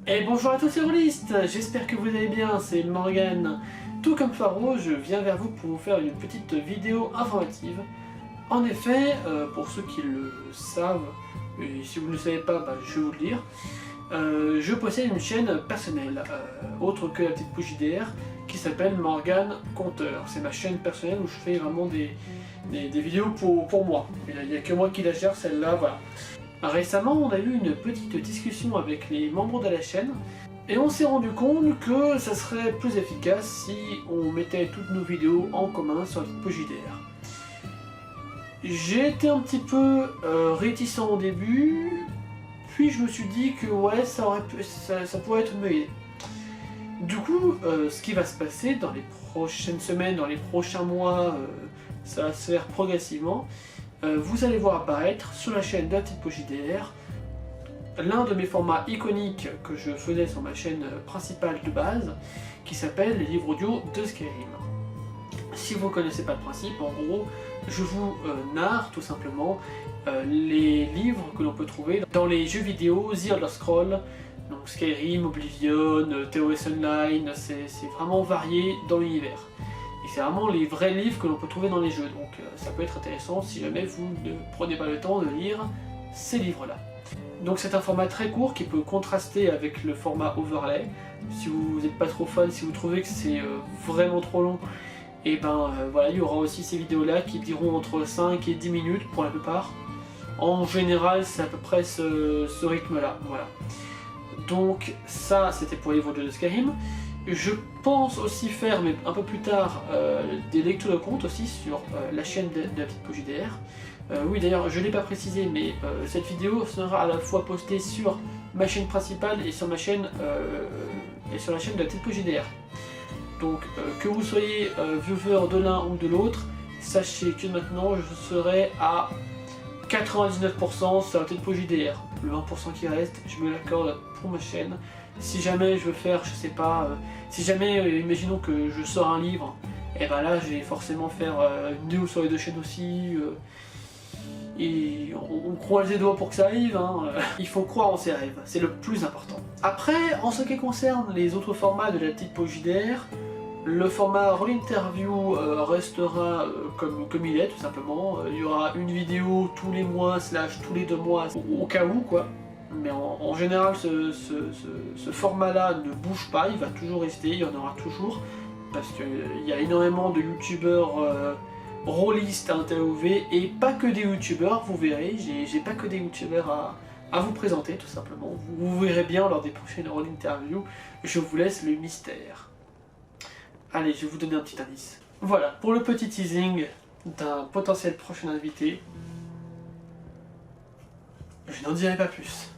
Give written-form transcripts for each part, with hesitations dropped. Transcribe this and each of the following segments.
Et bonjour à tous les rôlistes, j'espère que vous allez bien, c'est Morgan. Tout comme Faro, je viens vers vous pour vous faire une petite vidéo informative. En effet, pour ceux qui le savent, et si vous ne le savez pas, je vais vous le dire, je possède une chaîne personnelle, autre que la petite bouche JDR, qui s'appelle Morgan Conteur. C'est ma chaîne personnelle où je fais vraiment des vidéos pour moi. Il n'y a que moi qui la gère, celle-là, voilà. Récemment, on a eu une petite discussion avec les membres de la chaîne et on s'est rendu compte que ça serait plus efficace si on mettait toutes nos vidéos en commun sur la petite bouche JDR. J'ai été un petit peu réticent au début, puis je me suis dit que ouais, ça pourrait être une bonne idée. Du coup, ce qui va se passer dans les prochaines semaines, dans les prochains mois, ça va se faire progressivement. Vous allez voir apparaître sur la chaîne de la petite bouche JDR l'un de mes formats iconiques que je faisais sur ma chaîne principale de base, qui s'appelle les livres audio de Skyrim. Si vous ne connaissez pas le principe, en gros, je vous narre tout simplement les livres que l'on peut trouver dans les jeux vidéo The Elder Scrolls, donc Skyrim, Oblivion, TOS Online, c'est vraiment varié dans l'univers. Et c'est vraiment les vrais livres que l'on peut trouver dans les jeux, donc ça peut être intéressant si jamais vous ne prenez pas le temps de lire ces livres-là. Donc c'est un format très court qui peut contraster avec le format overlay. Si vous n'êtes pas trop fan, si vous trouvez que c'est vraiment trop long, et voilà, il y aura aussi ces vidéos-là qui diront entre 5 et 10 minutes pour la plupart. En général, c'est à peu près ce rythme-là, voilà. Donc ça, c'était pour les livres de Skyrim. Je pense aussi faire, mais un peu plus tard, des lectures de comptes aussi sur la chaîne de la petite bouche JDR. Oui, d'ailleurs, je ne l'ai pas précisé, mais cette vidéo sera à la fois postée sur ma chaîne principale et sur ma chaîne et sur la chaîne de la petite bouche JDR. Donc, que vous soyez viewer de l'un ou de l'autre, sachez que maintenant je serai à 99% sur la petite bouche JDR. Le 20% qui reste, je me l'accorde pour ma chaîne. Si jamais je veux faire, je sais pas, si jamais, imaginons que je sors un livre, et ben là je vais forcément faire une vidéo sur les deux chaînes aussi, et on croise les doigts pour que ça arrive, hein. Il faut croire en ses rêves, c'est le plus important. Après, en ce qui concerne les autres formats de la petite bouche JDR, le format Roll Interview restera comme il est tout simplement. Il y aura une vidéo tous les mois / tous les 2 mois au cas où quoi. Mais en général ce format-là ne bouge pas, il va toujours rester, il y en aura toujours. Parce qu'il y a énormément de youtubeurs rôlistes à interviewer et pas que des youtubeurs, vous verrez, j'ai pas que des youtubeurs à vous présenter tout simplement. Vous verrez bien lors des prochaines Roll Interview, je vous laisse le mystère. Allez, je vais vous donner un petit indice. Voilà, pour le petit teasing d'un potentiel prochain invité. Je n'en dirai pas plus.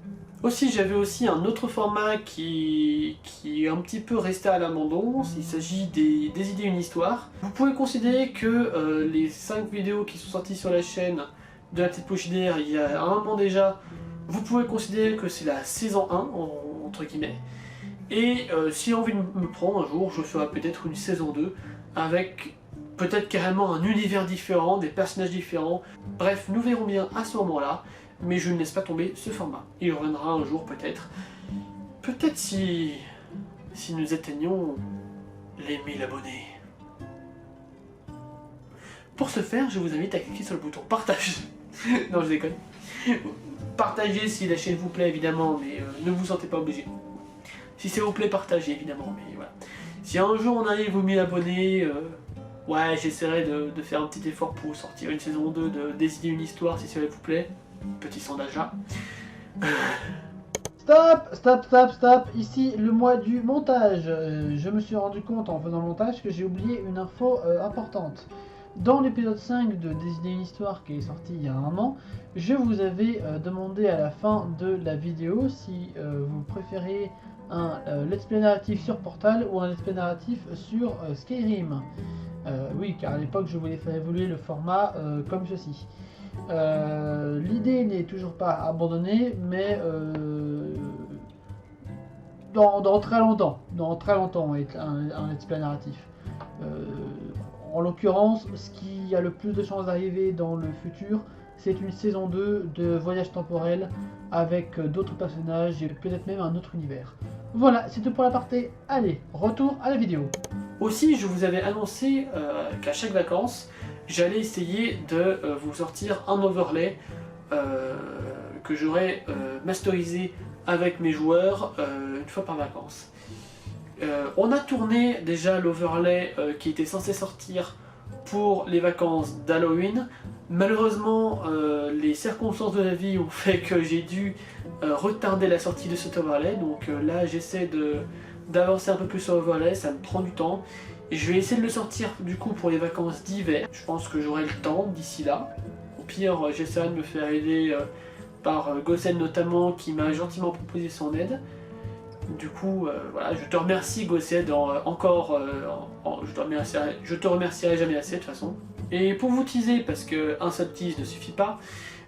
Aussi, j'avais aussi un autre format qui est un petit peu resté à l'abandon. Il s'agit des idées une histoire. Vous pouvez considérer que les 5 vidéos qui sont sorties sur la chaîne de la petite bouche JDR il y a un moment déjà, vous pouvez considérer que c'est la saison 1, entre guillemets. Et si envie de me prendre un jour, je ferai peut-être une saison 2 avec peut-être carrément un univers différent, des personnages différents. Bref, nous verrons bien à ce moment-là, mais je ne laisse pas tomber ce format. Il reviendra un jour peut-être. Peut-être si nous atteignons les 1000 abonnés. Pour ce faire, je vous invite à cliquer sur le bouton partage. Non, je déconne. Partagez si la chaîne vous plaît évidemment, mais ne vous sentez pas obligé. Si ça vous plaît, partagez évidemment, mais voilà. Si un jour on arrive aux 1000 abonnés, ouais, j'essaierai de faire un petit effort pour sortir une saison 2 de Des idées une histoire, si ça vous plaît. Petit sondage là. Stop, ici le mois du montage. Je me suis rendu compte en faisant le montage que j'ai oublié une info importante. Dans l'épisode 5 de Des idées une histoire qui est sorti il y a un an, je vous avais demandé à la fin de la vidéo si vous préférez un let's play narratif sur Portal ou un let's play narratif sur Skyrim. Oui, car à l'époque je voulais faire évoluer le format comme ceci. L'idée n'est toujours pas abandonnée, mais dans très longtemps, être un let's play narratif. En l'occurrence, ce qui a le plus de chances d'arriver dans le futur, c'est une saison 2 de voyage temporel avec d'autres personnages et peut-être même un autre univers. Voilà, c'est tout pour l'aparté. Allez, retour à la vidéo. Aussi, je vous avais annoncé qu'à chaque vacances, j'allais essayer de vous sortir un overlay que j'aurais masterisé avec mes joueurs une fois par vacances. On a tourné déjà l'overlay qui était censé sortir pour les vacances d'Halloween. Malheureusement, les circonstances de la vie ont fait que j'ai dû retarder la sortie de cet overlay. Donc là, j'essaie d'avancer un peu plus sur l'overlay, ça me prend du temps. Et je vais essayer de le sortir du coup pour les vacances d'hiver. Je pense que j'aurai le temps d'ici là. Au pire, j'essaierai de me faire aider par Gossen notamment, qui m'a gentiment proposé son aide. Du coup, voilà, je te remercie Gossed encore, je te remercierai jamais assez de toute façon. Et pour vous teaser, parce qu'un seul tease ne suffit pas,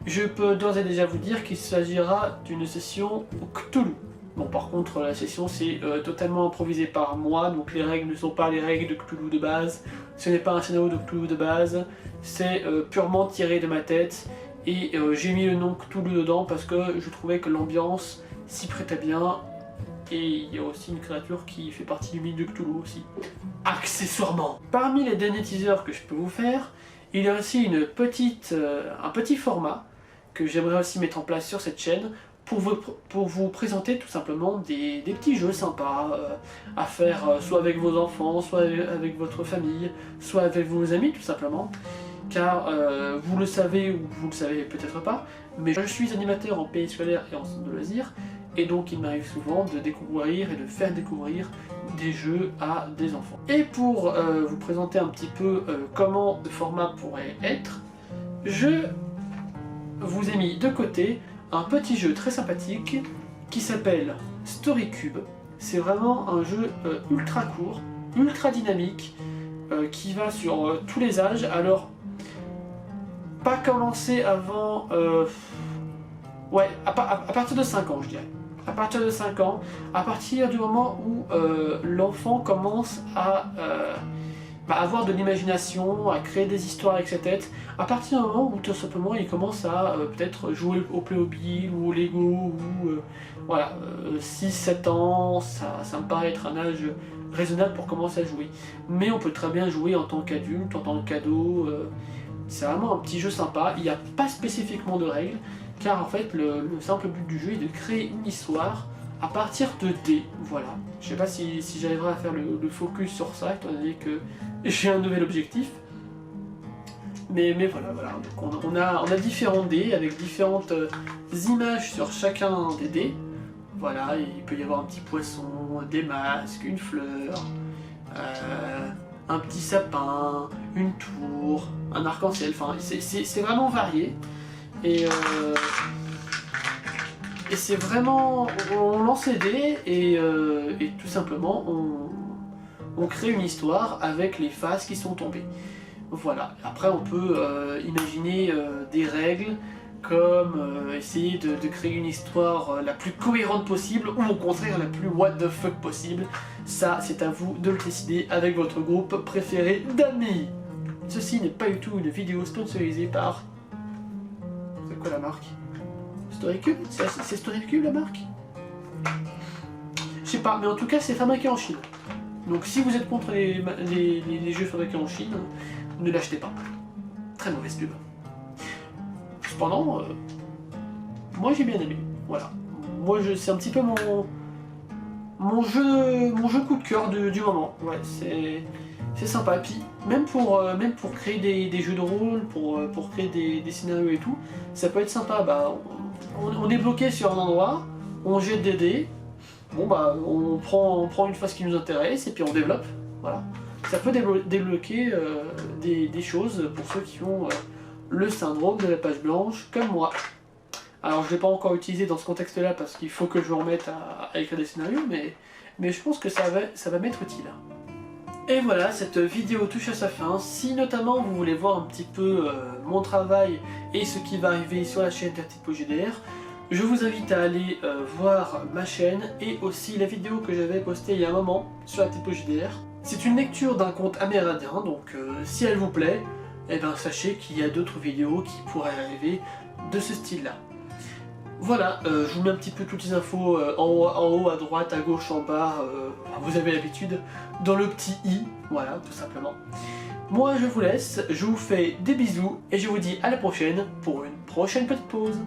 je peux d'ores et déjà vous dire qu'il s'agira d'une session Cthulhu. Bon, par contre, la session c'est totalement improvisé par moi, donc les règles ne sont pas les règles de Cthulhu de base, ce n'est pas un scénario de Cthulhu de base, c'est purement tiré de ma tête, et j'ai mis le nom Cthulhu dedans parce que je trouvais que l'ambiance s'y prêtait bien. Et il y a aussi une créature qui fait partie du mythe de Cthulhu aussi. Accessoirement. Parmi les derniers teasers que je peux vous faire, il y a aussi un petit format que j'aimerais aussi mettre en place sur cette chaîne pour vous présenter tout simplement des petits jeux sympas à faire soit avec vos enfants, soit avec votre famille, soit avec vos amis tout simplement. Car vous le savez ou vous le savez peut-être pas, mais je suis animateur en pays scolaire et en centre de loisirs. Et donc il m'arrive souvent de découvrir et de faire découvrir des jeux à des enfants. Et pour vous présenter un petit peu comment le format pourrait être, je vous ai mis de côté un petit jeu très sympathique qui s'appelle StoryCube. C'est vraiment un jeu ultra court, ultra dynamique, qui va sur tous les âges. Alors, pas commencer avant... ouais, à partir de 5 ans je dirais. À partir de 5 ans, à partir du moment où l'enfant commence à avoir de l'imagination, à créer des histoires avec sa tête, à partir du moment où tout simplement il commence à peut-être jouer au Playmobil ou au Lego, ou voilà, 6-7 ans, ça me paraît être un âge raisonnable pour commencer à jouer. Mais on peut très bien jouer en tant qu'adulte, en tant qu'ado, c'est vraiment un petit jeu sympa, il n'y a pas spécifiquement de règles, car en fait le simple but du jeu est de créer une histoire à partir de dés, voilà. Je sais pas si j'arriverai à faire le focus sur ça, étant donné que j'ai un nouvel objectif. Mais voilà. Donc on a différents dés avec différentes images sur chacun des dés. Voilà, il peut y avoir un petit poisson, des masques, une fleur, un petit sapin, une tour, un arc-en-ciel, enfin c'est vraiment varié. Et c'est vraiment, on lance les dés et tout simplement on crée une histoire avec les phases qui sont tombées. Voilà, après on peut imaginer des règles comme essayer de créer une histoire la plus cohérente possible ou au contraire la plus what the fuck possible. Ça c'est à vous de le décider avec votre groupe préféré d'amis. Ceci n'est pas du tout une vidéo sponsorisée par... C'est quoi la marque? StoryCube? C'est StoryCube la marque? Je sais pas, mais en tout cas c'est fabriqué en Chine. Donc si vous êtes contre les jeux fabriqués en Chine, ne l'achetez pas. Très mauvaise pub. Cependant, moi j'ai bien aimé. Voilà. Moi c'est un petit peu mon jeu coup de cœur du moment. Ouais, c'est sympa. Et puis même pour créer des jeux de rôle, pour créer des scénarios et tout, ça peut être sympa. Bah, on est bloqué sur un endroit, on jette des dés. Bon bah on prend une phase qui nous intéresse et puis on développe, voilà. Ça peut débloquer des choses pour ceux qui ont le syndrome de la page blanche comme moi. Alors je ne l'ai pas encore utilisé dans ce contexte là parce qu'il faut que je me remette à écrire des scénarios, mais je pense que ça va m'être utile. Et voilà, cette vidéo touche à sa fin. Si notamment vous voulez voir un petit peu mon travail et ce qui va arriver sur la chaîne TerTypoGDR, je vous invite à aller voir ma chaîne et aussi la vidéo que j'avais postée il y a un moment sur la TerTypoGDR. C'est une lecture d'un conte amérindien, donc si elle vous plaît, eh ben, sachez qu'il y a d'autres vidéos qui pourraient arriver de ce style-là. Voilà, je vous mets un petit peu toutes les infos en haut, à droite, à gauche, en bas, vous avez l'habitude, dans le petit i, voilà, tout simplement. Moi je vous laisse, je vous fais des bisous et je vous dis à la prochaine pour une prochaine petite pause.